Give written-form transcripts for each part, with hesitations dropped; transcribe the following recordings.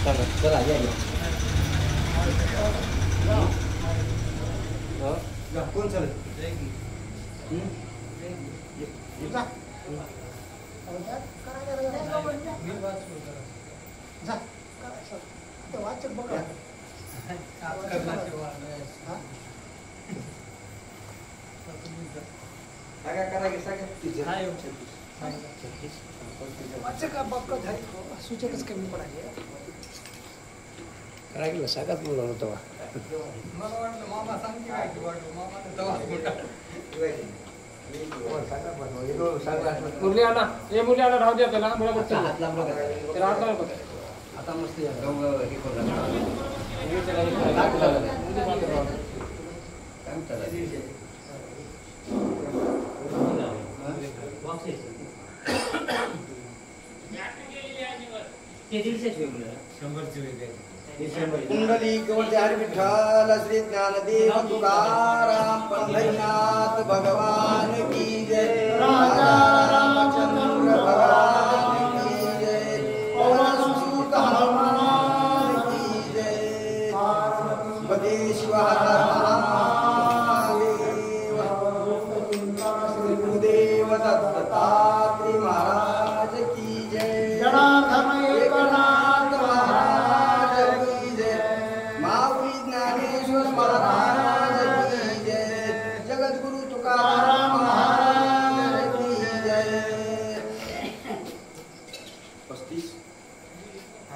चला या कोण चालेल वाचक बघा सूचकच कमी पडायचे काय केलं सगळ्यात मुलं होतं मला वाटलं मामा सांगते काय की वाटलं मामा मुरली आणा हे मुरली आणा राहू द्या त्याला मला बघतो हात लांब त्याला हात लांब आता मस्त हे कुंडली कवच हरि विठ्ठल श्री ज्ञानदेव तुकाराम पंढरीनाथ भगवान की जय राजा रामचंद्र भगवान की जय पवन सुत हनुमान की जय पदे शिव हर महादेव श्री गुरुदेव दत्तात्रेय महाराज की जय जनार्दन एकनाथ महाराज की जय माऊली ज्ञानेश्वर महाराज की जय जगद्गुरु तुकाराम महाराज की जय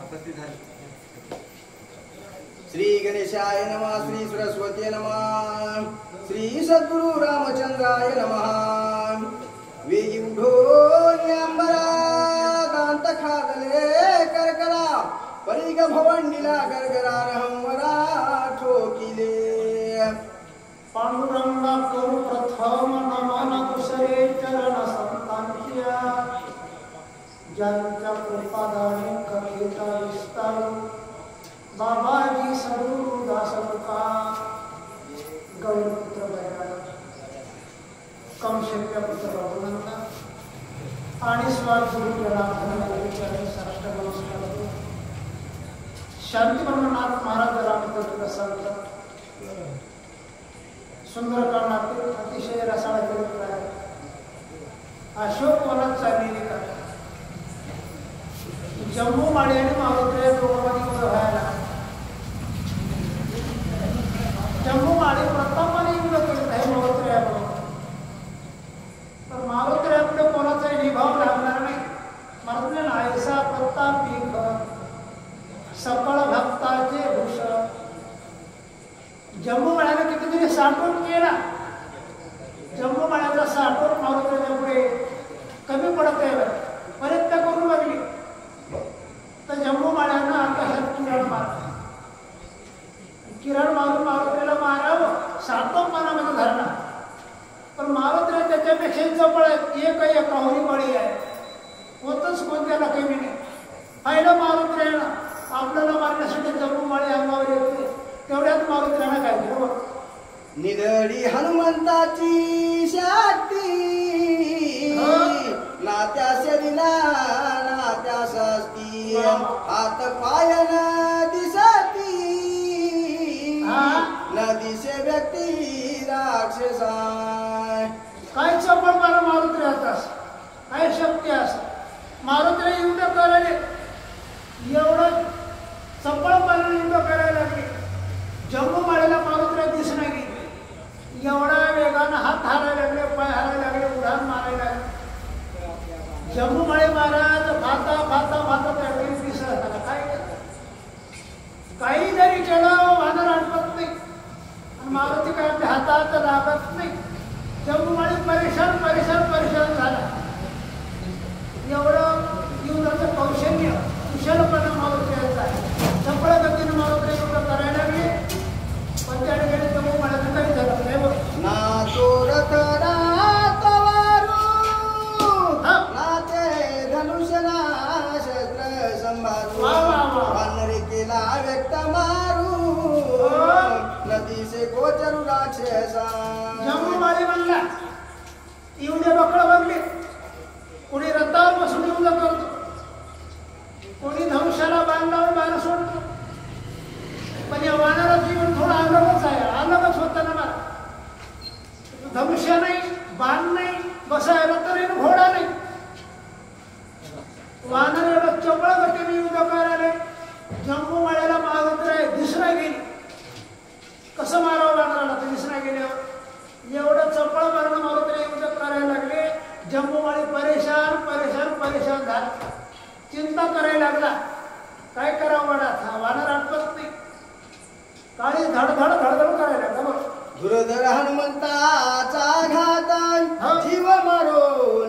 35 झाले श्री गणेशाय नमः श्री सरस्वती नमः श्री सद्गुरु रामचंद्राय नमः वेगी उठोनी अंबरा कांत खागले करकरा परिग भवंडीला गरगरा रहमरा ठोकिले पांडुरंगा करू प्रथम नमन दुसरे चरण संतांच्या ज्यांच्या कृपादाने कथेचा विस्तार बाबाजी सद्गुरु दासमुखा गौरपुत्र बैराग कमशेप्य पुत्र रघुनंदन आणि स्वागुरु जनार्दन साष्टांग नमस्कार करतो शांती ब्रह्मनाथ महाराज रामकृष्ण संत सुंदरकांडातील अतिशय रसाळ चरित्र आहे अशोक वनात चाललेली कथा जम्मू माळी आणि मारुत्रे दोघांमध्ये व्हायला जम्मू माळी प्रतापाने युद्ध करीत आहे मारुत्र्याबरोबर तर मारुत्र्यापुढे कोणाचाही निभाव लागणार नाही मारुत्र्याला ऐसा प्रताप भीख सकळ भक्ताचे भूषण जम्मू माळ्याने कितीतरी साठवून केला जम्मू माळ्याचा साठवून मारुत्र्याच्या पुढे कमी पडत आहे प्रयत्न करू लागली तर जम्मू माळ्यानं आकाशात किरण मारून मारुत्र्याला मारावं सातव पानामध्ये धरणार पण मारुत्र्या त्याच्यापेक्षा जवळ एक एकावरी बळी आहे होतच कोणत्याला कमी नाही पहिलं मारुत्र्यानं आपल्याला मारण्यासाठी जम्मू माळी अंगावर येते तेवढ्यात मारुत्र्यानं काय केलं निधडी हनुमंताची शक्ती नात्यास दिला नात्यास असती हात पाय न दिसती न दिसे व्यक्ती राक्षसाय काय चपळ मारा मारुत्र्याचाच काय शक्ती असं मारुत्र्या युद्ध करायला एवढं चपळ मारून युद्ध करायला लागले जम्मू माळीला मारुत्र्या दिसणार गेली एवढा वेगानं हात हारायला लागले पाय हारायला लागले उड्डाण मारायला लागले जम्मू माळी महाराज खाता खाता खाता त्यावेळी दिसत काय काही जरी केलं वानर अडकत नाही आणि मारुती काय आपल्या हातात लागत नाही जम्मू माळी परेशान परेशान परेशान झाला एवढं युद्धाचं कौशल्य कुशलपणा मारुत्र्याचा आहे चपळ गतीनं मारुत्र्या युद्ध करायला लागले पण त्या ठिकाणी जम्मू माळ्याचं काही झालं नाही बघ ना चोरत ना तवारू नाते धनुष्य ना शस्त्र संभारू वानरे केला व्यक्त मारू नदी से गोचरू राक्षसा जम्मू माळी म्हणला येऊन दे बकळं बघले कोणी रथावर बसून युद्ध करतो कोणी धनुष्याला बाण लावून बाण सोडलं धडधड धडधड करायला लागला बघ. दुर्धर हनुमंताचा घात जीव मारो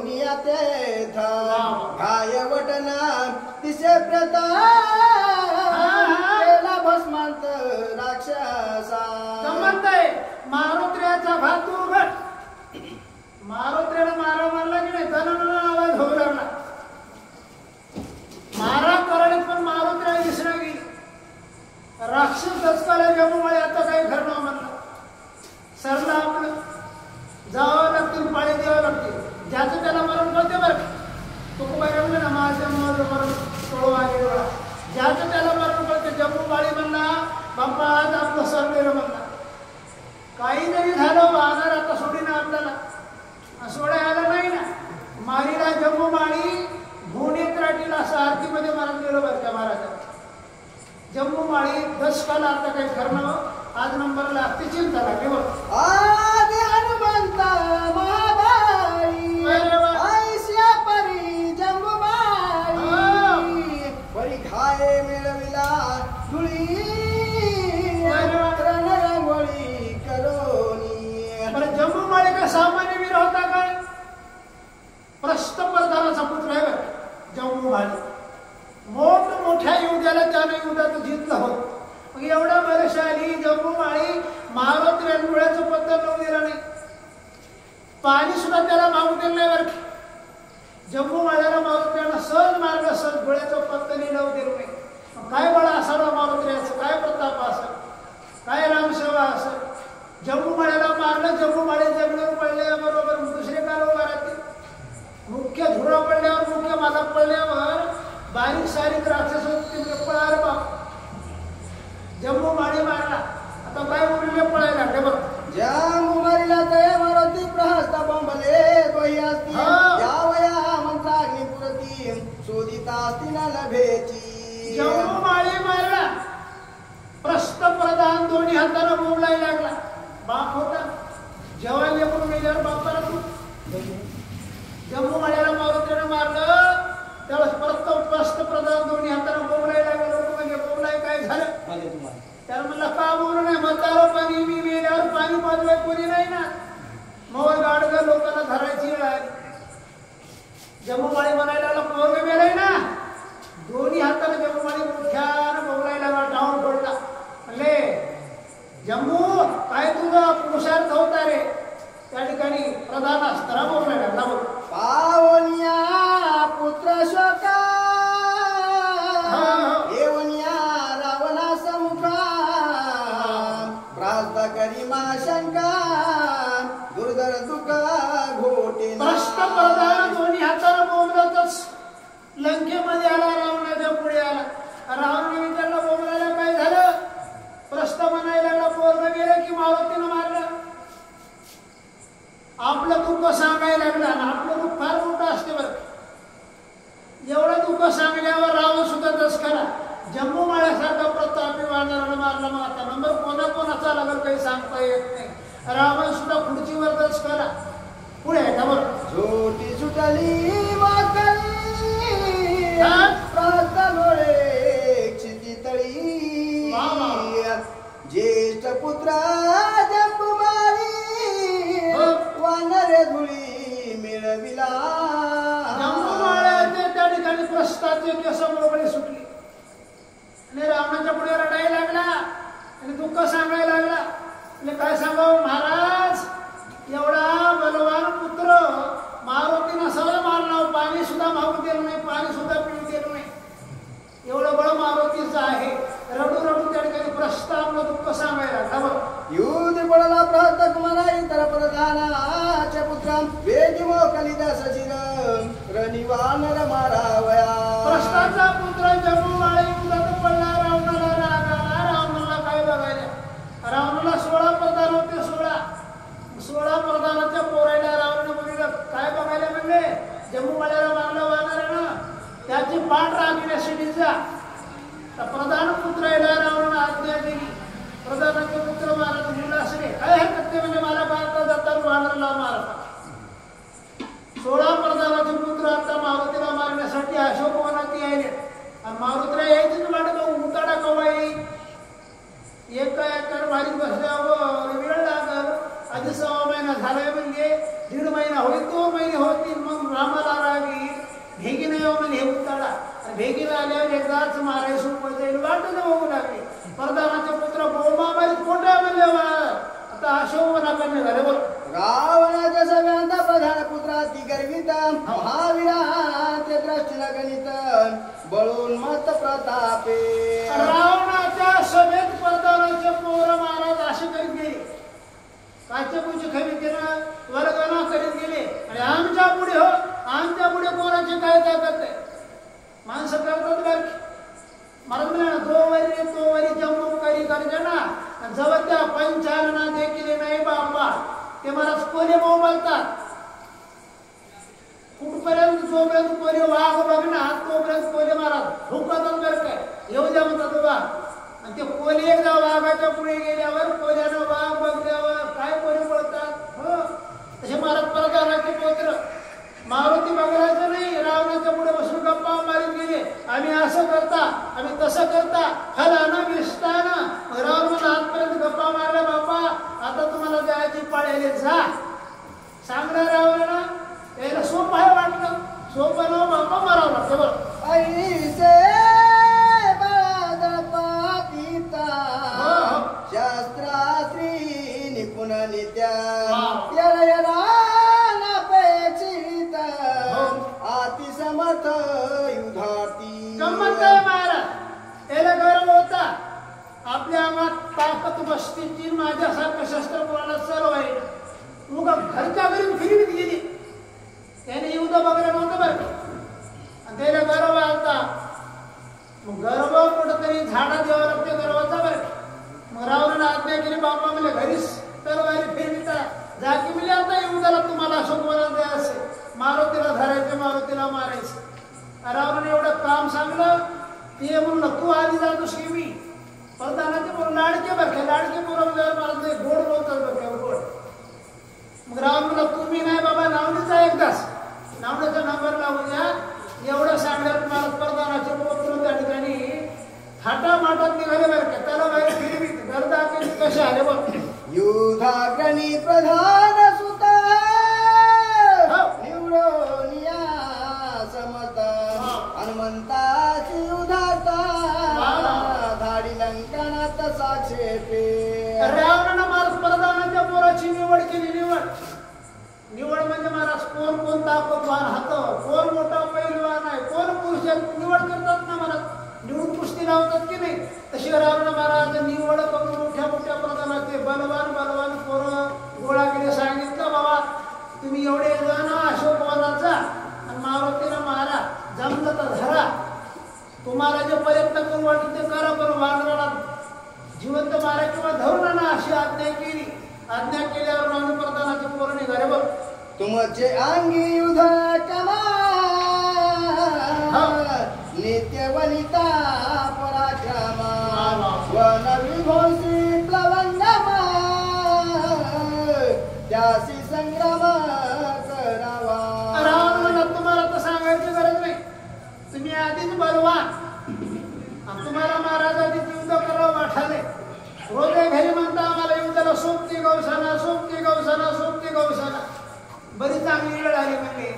नियाते काय वटना तिसे प्रताप भस्मांत राक्षसा म्हणताय मारुत्र्याचा भात तू उघड. मारुत्र्याला मारा मारला की नाही तन आवाज होऊ लागला. मारा करणे पण मारुत्र्याला दिसणार गेली. राक्षस दचकाला जमुळे आता काही घडणं म्हणलं. सरला आपलं जावं लागतील पाळी द्यावं लागतील. ज्याचं त्याला मरण कळते बरं. तुकोबा म्हणलं ना माझ्या मरण सोळवा गेला. ज्याचं त्याला मरण कळते. जम्मू माळी म्हणला बाप्पा आज आपलं सरलेलं म्हणला. काही नाही झालं बाजार आता सोडीनं आपल्याला सोडा आला नाही ना. मारीला जम्मू माळी भुवनेत राटीला असं आरतीमध्ये मारत गेलो बरं त्या महाराजा. जम्मू माळी दशकाला आता काही करणं आज नंबरला लागते चिंता लागली बघ. आदि हनुमंता महाबाई ऐश्या परी जम्बुबाई परी घाये मिळविला धुळी रणरंगोळी करोनी. बरं जम्मू माळी का सामान्य वीर होता काय? प्रस्थप्रधानाचा पुत्र आहे बरं जम्मू माळी. मोठमोठ्या युद्धाला त्याने युद्धात जिंकलं होतं. मग एवढा बलशाली जम्मू माळी मारुत्र्या डोळ्याचं पत्तर लावून दिला नाही. पाणी सुद्धा त्याला मागू दिलं नाही बरं. जम्मू माळ्याला मारुत्र्यानं सहज मार्ग सहज डोळ्याचं पत्तरही लावू दिलं नाही. काय बळ असावं मारुत्र्याचं, काय प्रताप असेल, काय रामसेवा असेल. जम्मू माळ्याला मारलं. जम्मू माळी जमिनीवर पडल्याबरोबर दुसरे काल उभा राहते. मुख्य धुरा पडल्यावर मुख्य माला पडल्यावर बारीक सारीक राक्षस पळार बाप. जम्मू माळी मारला. आता काय उरले पळायला लागले बघ. जम्मू मारीला तया मारुती प्रहस्त बोंबले तोही असती यावया मंत्राग्निपुरती शोधिता असती न लभेची. जम्मू माळी मारला. प्रस्थप्रधान दोन्ही हाताने बोंबलायला लागला. बाप होता जेव्हा लेकरून गेल्यावर बापाला तू जम्मू माळ्याला मारुतीने मारलं त्यावेळेस प्रस्थप्रधान दोन्ही हाताने बोंबलायला लागला. लोक म्हणजे बोंबलाय काय झालं त्याला म्हणलं का बोलू नाही. म्हातारं पाणी मी मेल्यावर पाणी पाजवाय कोणी नाही ना. मग गाडगा लोकांना धरायची वेळ आली. जम्मू माळी म्हणायला लागला पोरग मेलाय ना. दोन्ही हाताने जम्मू माळी मोठ्यानं बोंबलायला लागला. डाऊन पडला. म्हणले जम्मू काय तुझा पुरुषार्थ होता रे. त्या ठिकाणी प्रधान असताना बोंबलायला लागला. पावनिया पुत्र शोका येवनिया रावणा समुखा प्रास्त करीमा शंका दुर्धर दुःखा घोटे. प्रस्थप्रधान दोन्ही हाताने बोंबलतच लंकेमध्ये आला. रावणाच्या पुढे आला. रावणाने त्याला बोंबलायला काय झालं. प्रस्थ म्हणायला लागला पोरग गेलं की मारुतीनं मारलं. आपलं दुःख सांगायला लागलं. आणि आपलं दुःख फार मोठं असते बरं. एवढं दुःख सांगल्यावर रावण सुद्धा दसकरा. जम्मू माळ्यासारखा प्रतापी वानरानं मारला. मग आता नंबर कोणाचा लागल काही सांगता येत नाही. रावण सुद्धा खुर्चीवर दसकरा. पुढे आहे का बरं. झोटी सुटली वाकली प्रास्त लोळे क्षिती तळी ज्येष्ठ पुत्र जम्बू माळी वानरे धुळी मिळविला. जम्मू माळ्याचे त्या ठिकाणी प्रस्थाचे केस मोकळे सुटले. आणि रावणाच्या पुढे रडायला लागला. आणि दुःख सांगायला लागला. म्हणजे काय सांगावं महाराज एवढा बलवान पुत्र मारुतीनं सगळं मारलं. पाणी सुद्धा मागू दिलं नाही. पाणी सुद्धा पिऊ दिलं नाही. एवढं बळ मारुतीचं आहे. रडू रडू त्या ठिकाणी प्रस्थ आपलं दुःख सांगायला लागला. युद्ध पडला प्रहस्त कुमारा इतर प्रधानाच्या पुत्रा वेगी मोकलिदा सचिर रनिवानर मारावया. प्रस्थाचा पुत्र जम्मू माळी युद्धात पडला. रावणाला राग आला. रावणाला काय बघायला. रावणाला 16 प्रधान होते. 16 प्रधानाच्या पोरायला रावणाने बघितलं. काय बघायला म्हणले. जम्मू माळ्याला मारलं वानरानं. त्याची पाठ राखण्यासाठी जा. प्रधान पुत्र याला रावणानं आज्ञा दिली. प्रधानाचे पुत्र महाराज मुलं असले काय हरकत नाही. म्हणजे मला मारता जातात वानरला मारता. 16 प्रधानाचे पुत्र आता मारुतीला मारण्यासाठी अशोकवनात यायले. आणि मारुतीला यायचीच वाट उताडा कवा येईल. एका एकर मारायला सोपं जाईल वाटत बघू लागले. प्रधानाचे पुत्र बहुमामारीत कोठे म्हणले आता अशोकनाकडे झाले बोल. रावणाच्या सगळ्यांचा प्रधान पुत्राती गर्वित महावीराचे द्रष्टीला गणित बळून मत प्रतापे. रावणाच्या सभेत प्रधानाचे पोर महाराज असे करीत गेले. काचेपुची खरी केलं वर्गना करीत गेले आणि आमच्या पुढे कोणाची काय ताकद आहे. माणसं करतात बरं महाराज म्हणा तो वरी जम्मू करी गर्जना जवळ त्या पंचालना देखील नाही बाबा ते महाराज कोणी भाऊ बोलतात. कुठपर्यंत जोपर्यंत कोणी वाघ बघणार तोपर्यंत कोणी महाराज भुकतात बरं काय येऊ द्या म्हणतात बा. आणि ते कोणी एकदा वाघाच्या पुढे गेल्यावर कोण्यानं वाघ बघल्यावर काय कोणी बोलतात. हो तसे महाराज प्रधानाचे पुत्र मारुती बघायचं नाही. रावणाच्या पुढे बसून गप्पा मारीत गेले. आम्ही असं करता आम्ही तसं करता फलाना विस्ताना. रावण मला आजपर्यंत गप्पा मारला बापा आता तुम्हाला जायची पाळ्याले जा सांगणार रावणाला. यायला सोपं आहे वाटलं सोपं न बापा मारावं लागतं बरं. ऐसे बाळापातीता शास्त्रास्त्री निपुण नित्या अपेक्षित अति समर्थ युधार्थी. गंमत काय महाराज याला गर्व होता आपल्या अंगात ताकद बसतीची. माझ्यासारखं शस्त्र कोणाला सर्व आहे मग घरच्या घरी फिरवीत गेली. त्याने युद्ध बघायला नव्हतं बरं आणि त्याला गर्व आलता. मग गर्व कुठंतरी झाडा द्यावं लागते गर्वाचा बरं. मग रावणाने आज्ञा केली बाबा म्हणजे घरीच तलवारी फिरविता जाकी मिळले आता युद्धाला तुम्हाला अशोकवनात द्यायचे मारुतीला धरायचे मारुतीला मारायचे. रावणाने एवढं काम सांगलं ते म्हणून तू आधी जातोस की मी प्रधानाचे बोल लाडके बरं लाडके बोलवल्यावर मला गोड बोलतात बरं गोड. मग रावण म्हणला तुम्ही नाही बाबा नावणीचा एकदाच नावण्याचा नंबर लावून द्या. एवढं सांगण्यात मला प्रधानाचे पुत्र त्या ठिकाणी थाटामाटात निघाले बरं का त्याला बाहेर फिरवीत गर्दा केली कसे आले बघ. युधाग्रणी प्रधान सुता निवडून या समता हनुमंताची युधाता धाडी लंकनात साक्षेपे. रावणानं महाराज प्रधानाच्या पोराची निवड केली. निवड म्हणजे महाराज कोण ताकदवान हात कोण मोठा पैलवान आहे कोण पुरुष निवड करतात ना महाराज निवडून कुस्ती लावतात की नाही. तशी रावण महाराज निवड करून मोठ्या प्रधानाचे बलवान पोरं गोळा केले. सांगितलं बाबा तुम्ही एवढे जण अशोकवनात जा आणि मारुतीला मारा जमलं तर धरा. तुम्हाला जे प्रयत्न करून वाटत ते करा पण वानराला जिवंत मारा किंवा धरून आणा अशी आज्ञा केली. आज्ञा केल्यावर रावण प्रधानाचे पोरं निघाले बघ. तुमचे अंगी युध कमा नित्य वनिता पराक्रमा वन विभोसी प्लवंगमा त्यासी संग्राम करावा. रावणाला तुम्हाला तर सांगायची गरज नाही. तुम्ही आधीच बलवान आणि तुम्हाला महाराज आधी युद्ध करावं वाटाले. रोजे घरी म्हणता आम्हाला युद्धाला सोबती गौसाना बरी चांगली वेळ आली म्हणले.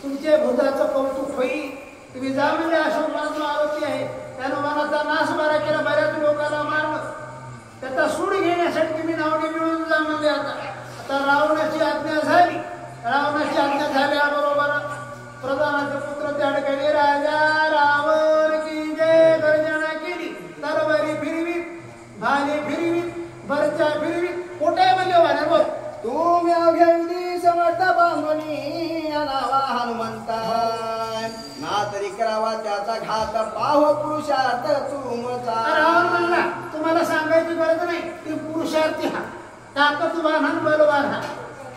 तुमच्या भुजाचं कौतुक होईल. तुम्ही जा म्हणजे अशोकवनात आरोपी आहे त्यानं मनाचा नाश बरा केला बऱ्याच लोकांना मारलं. त्याचा सूड घेण्यासाठी तुम्ही नावडी मिळून जा म्हणजे आता रावणाची आज्ञा झाली. रावणाची आज्ञा झाल्याबरोबर प्रधानाचे पुत्र त्या ठिकाणी राजा रावण की जय गर्जना केली. तलवारी फिरवीत भाले फिरवीत बरच्या फिरवीत कोठे म्हणजे वाले बोल. तुम्ही अवघ्या समर्थ बांधणी अनावा हनुमंता ना तरी करावा त्याचा घात पाहो पुरुषार्थ तुमचा. रावण म्हणला तुम्हाला सांगायची गरज नाही. ती पुरुषार्थी हा ताकदवान हा बलवान हा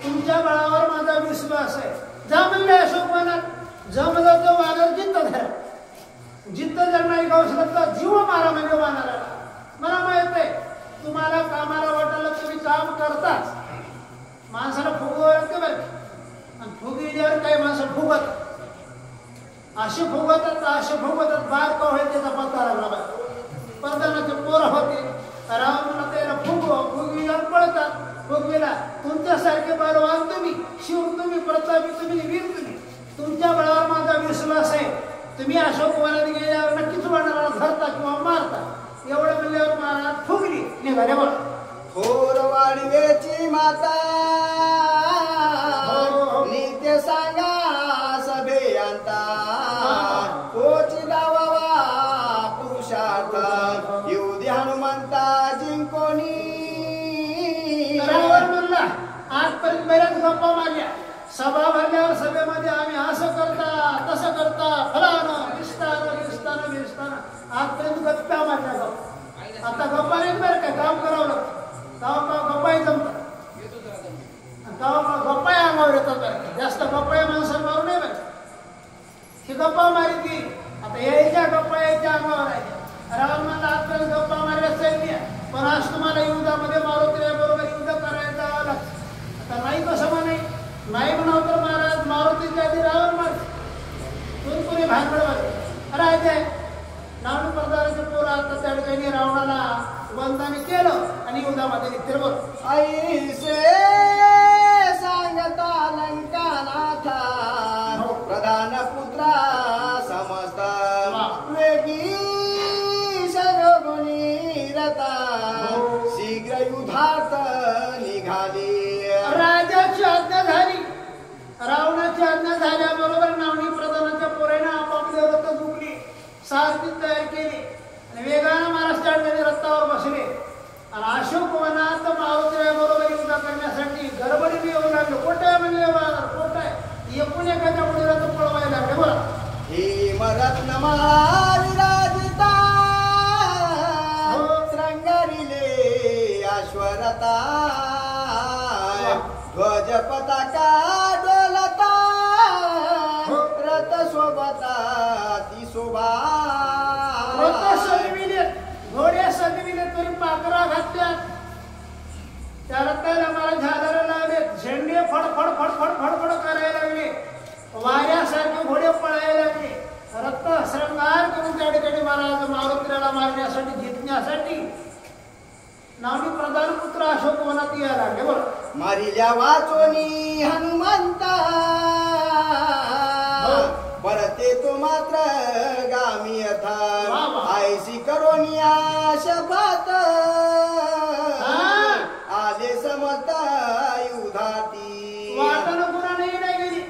तुमच्या बळावर माझा विश्वास आहे. जा म्हणले अशोकवनात जमलं तर वानर जिद्द धरा. जिद्द जर नाही गौसलं तर जीव मारा म्हणजे वानराला. मला माहित आहे तुम्हाला कामाला वाटायला तुम्ही काम करताच. माणसाला फुगवावं लागते बरं आणि फुगिल्यावर काही माणसं फुगत असे फुगतात बाहेर का होईल त्याचा पत्ता लागला बाहेर. प्रधानाचे पोरं होते रावणाला त्याला फुगविल्यावर पळतात. फुगविला तुमच्यासारखे बलवान तुम्ही शिव तुम्ही प्रतापी तुम्ही वीर तुम्ही तुमच्या बळावर माझा विश्वास आहे. तुम्ही अशोकवनात गेल्यावर नक्कीच वानराला निघाले बघ. थोर वाडवेची माता हो. नित्य सांगा सभेयांता तोची दावावा पुरुषार्थ येऊ दे हनुमंता जिंकोनी. रावण म्हणला आजपर्यंत बऱ्याच गप्पा मारल्या, सभा भरल्यावर सभेमध्ये आम्ही असं करता तसं करता फलानं विस्तार आजपर्यंत गप्पा मारल्या गप्पा. आता गप्पा नाही बरं काय, काम करावं लागतं. गप्पाही जमतात, गप्पाही अंगावर येतात बरं का. जास्त गप्पाही माणसाला मारू नाही बरं. ही गप्पा मारी ती आता यायच्या गप्पा यायच्या अंगावर आहे. रावण म्हणला आजपर्यंत गप्पा मारल्या सैन्य, पण आज तुम्हाला युद्धामध्ये मारुती बरोबर युद्ध करायला जावं लागतं. आता नाही कसं म्हणे, नाही म्हणावं तर महाराज मारुतीच्या आधी रावण मारते. कोणी भांडवड राजे रावण प्रधानाचे पोर आता त्या ठिकाणी रावणाला बंधने केलं आणि युद्धामध्ये निघतील. बोल ऐसे सांगता लंकानाथा प्रधान पुत्रा समस्त वेगी सगुणी रता शीघ्र युद्धात निघाली. राजाची आज्ञा झाली, रावणाची आज्ञा झाल्याबरोबर नावणी प्रधानाच्या पोराने आपापले रथ झुकली, सारथी तयार केली आणि वेगानं महाराष्ट्रात रथावर बसले आणि अशोक वनात मारुतीबरोबर युद्ध करण्यासाठी गडबडीने येऊ लागले. कोट आहे म्हणले कोट आहे, एकूण एकाच्या पुढे रथ पळवायला लागले. बरं हेमरत्न महाविराजिता श्रंगारिले अश्वरता ध्वज पताका डोलता रथ सोबता ती शोभा. रथ सजविले, घोडे सजविले तरी पाकरा घातल्यात. त्या रथाला मला झाडाला लावले, झेंडे फडफड फडफड फडफड करायला लागले, वाऱ्यासारखे घोडे पळायला लागले. रथ श्रंगार करून त्या ठिकाणी महाराज मारुतीला मारण्यासाठी जिंकण्यासाठी नावनी प्रधान पुत्र अशोक वनात यायला लागले. बरं मारिल्या वाचोनी हनुमंता परते तो मात्र गामी यथा आयसी करोनिया शपथ आले समता युधाती. वाटानं पुन्हा नाही गेली,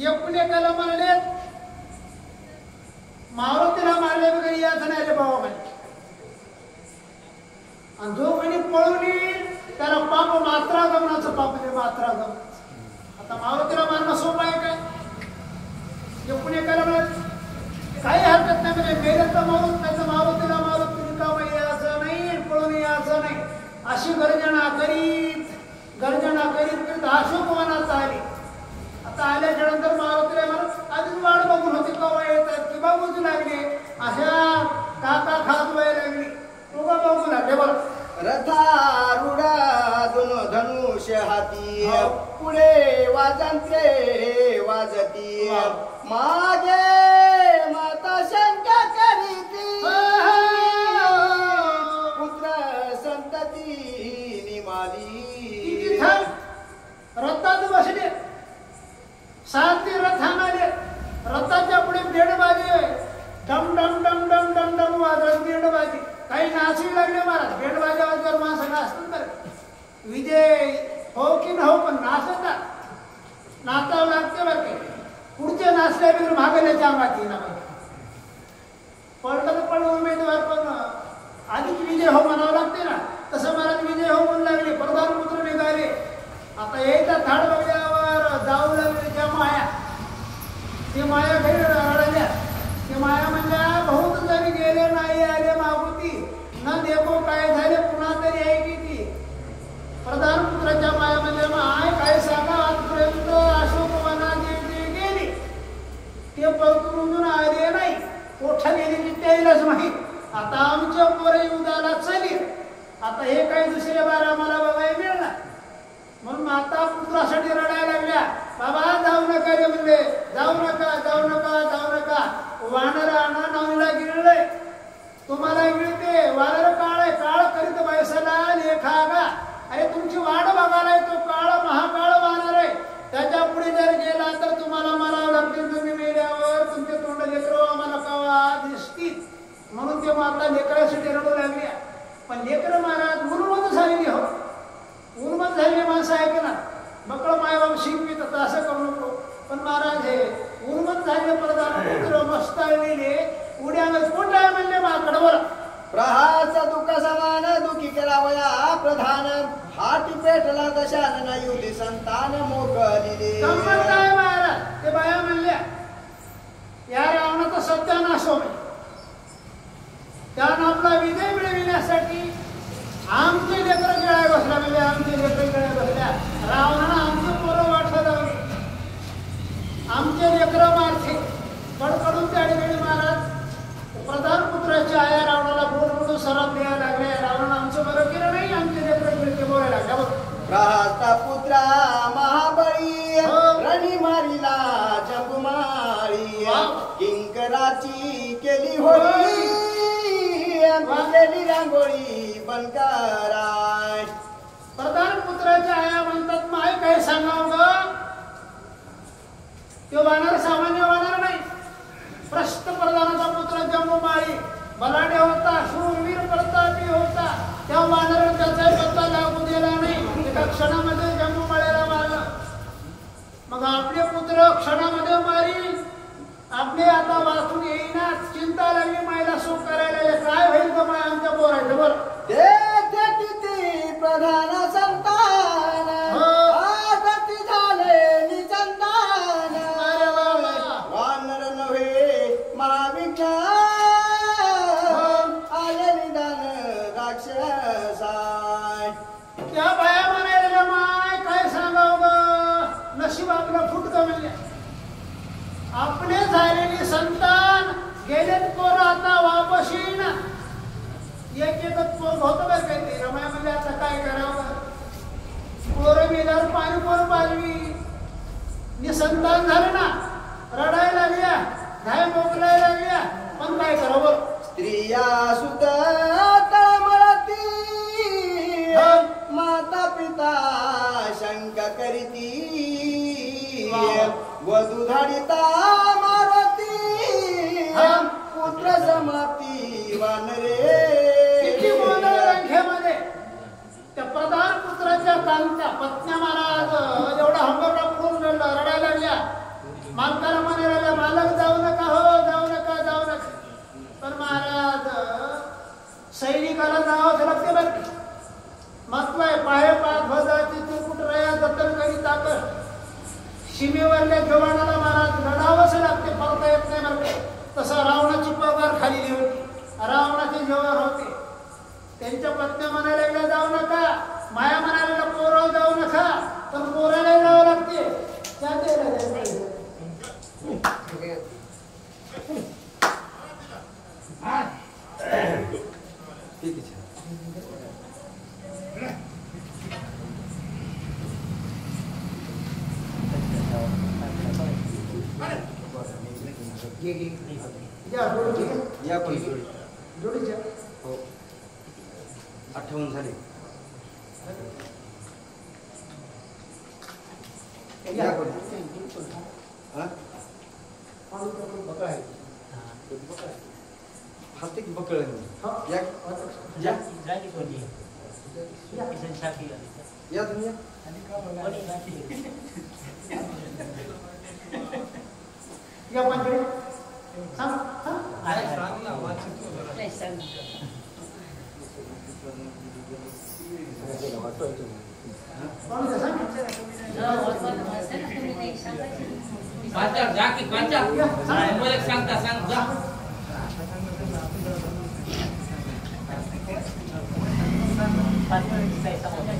एकूण एकाला मारले, मारुतीला मारले वगैरे याच नाही रे बाबा म्हणे. आणि जो कोणी पळून येईल त्याला पाप मात्रा गमनाचं पाप म्हणजे मात्रा गमनाचं. आता मारुतीला मारणं सोपं आहे काय? एकूण एकाला काही हरकत नाही, म्हणजे मेलं तर मारून त्याचं मारुतीला मारून तुम्ही का यायचं नाही, पळून यायचं नाही अशी गर्जना करीत अशोक वनात आली. आता आल्याच्या नंतर मारुतीला मारून आधीच वाट बघून होती कवा येतात किंवा बघू लागले, अशा काका खात व्हायला लागली, तुका बघू लागले. बरं रथारूढा दोन धनुष्य हाती पुढे वाजंत्रे वाजती मागे माता शंका करीती पुत्र संतती निमाली. रथात बसले, सारथी रथान आले, रथाच्या पुढे बेडबाजी डम डम डम डम डम डम वाजत बेडबाजी. काही नाचू लागले महाराज, बेडबाजी वाजल्यावर माणसं नाचतात बरं. विजय हो की न हो पण नाचतात, नाचावं लागते बरं. काही पुढचे नाचल्या बिगर भागल्याच्या अंगात येणार पडलं तर पडलं उमेदवार, पण आधीच विजय हो म्हणावं लागते ना. तसं महाराज विजय हो म्हणू लागले, प्रधान पुत्र निघाले. आता यायचा थाड बघल्यावर जाऊ लागले त्या माया, ते माया घरी रडल्या. ते माया म्हणल्या बहुत जरी गेले नाही आले मागुती न देखो काय झाले पुन्हा तरी आहे की ती. प्रधान पुत्राच्या माया म्हणजे माय काय सांगा आजपर्यंत अशोक वनात गेली ते परतून आले नाही, कोठा गेली की त्यालाच माहीत. आता आमच्या पोरे युद्धाला चली, आता हे काही दुसरे बार आम्हाला बघायला मिळणार. म्हणून माता पुत्रासाठी रडायला लागल्या, बाबा जाऊ नका रे म्हणले, जाऊ नका जाऊ नका जाऊ नका. वानर आणा नावला गिळलंय, तुम्हाला गिळते वानर काळ काळ करीत बैसला लेखागा. अरे तुमची वाट बघायला तो काळ महाकाळ वानर आहे, त्याच्या पुढे जर गेला तर तुम्हाला मरावं लागतील. तुम्ही मेल्यावर तुमचे तोंड लेकरं आम्हाला कवा दिसतील. म्हणून ते माता लेकरासाठी रडू लागल्या. पण लेकर महाराज उन्मत झालेली हो, उन्मत झालेली माणसं आहे ना, बकळ मायबाप शिकवित तर असं करू नको. पण महाराज हे उन्मत झालेले प्रधान मस्ताळलेले उड्यानं कोण आहे म्हणले माकडवर. प्रहाचा दुःख समान दुखी करावया प्रधान, हाती पेटला दशानन युधी संतान मोकलिले. गंमत आहे महाराज, ते बाया म्हणल्या या रावणाचा सत्यानाश हो, त्यानं आपला विजय मिळविण्यासाठी आमचे लेकरं गिळाय बसल्या, म्हणजे आमचे लेकरं गिळाय बसल्या. रावणानं आमचे पोरं वाटलं लावली, आमचे लेकरं मारते कडकडून त्या ठिकाणी महाराज प्रधान पुत्राची आया रावणाला बोल बोलून सराप द्यायला लागले. रावणानं आमचं बरं केलं नाही, आमचे लेकरं गिळते बोलायला लागल्या. प्रहाचा पुत्रा महाबळी रणी मारिला जंबुमाळी, किंकराची केली होळी केली रांगोळी बनकाराय. प्रधान पुत्राच्या आया म्हणतात माय काय सांगाव ग, तो वानर सामान्य वानर नाही, प्रस्त प्रधानाचा पुत्र जंबुमाळी बलाढ्य होता, शूरवीर प्रतापी होता. त्या वानर त्याचा पत्ता लागू दिला नाही, एका क्षणामध्ये जंबुमाळीला मारलं. मग आपले पुत्र क्षणामध्ये मारी, आपले आता वाचून येईना, चिंता लागली मायला सुख करायला. काय होईल का माय आमच्या पोरायचं बरं. ते किती प्रधान संतान आदती झाले निचंदान, वानर नव्हे महाविज्ञान आले निदान राक्षसाय. त्या बाया म्हणायला माय काय सांगाव ग, नशीब आपलं फुटकं म्हणल्या. आपले झालेली संतान गेलेत पोरं आता वापस येईना. एक एकच पोर होतं बरं काय ते रमाया म्हणजे आता काय करावं. पोरं मेल्यावर पाणी पोर पाजवी, निसंतान झालं ना, रडायला लागल्या, घाय मोकलायला लागल्या, पण काय करावं. स्त्रिया सुत तळमळती माता पिता शंका करीती, वधू धाडिता मारती पुत्र समाप्ती वानरे. किती गोंधळ संख्येमध्ये त्या प्रधान पुत्राच्या कालच्या पत्न्या महाराज एवढा हंबरडा पडून रडायला लागल्या. मालकाला म्हणायला लागल्या मालक जाऊ नका हो, जाऊ नका, जाऊ नका. पण महाराज सैनिकाला जावंच लागते बरं. महत्व आहे पाहे पाच भजाची चुरकुट रया जतन करी ताकद. सीमेवरल्या जवानाला महाराज लढावंच लागते, पळता येत नाही बरं. तसा रावणाची पगार खाली होती, रावणाचे जवान होते. त्यांच्या पत्न्या म्हणायला लागल्या जाऊ नका, माया म्हणायला पोराव जाऊ नका, पण पोराला जावं लागते. या कोणी जोडीच्या हो 58 झाले. या कोणी हात एक बकळ या या तुम्ही या पंचडी सांगता सांग जा. Paano yung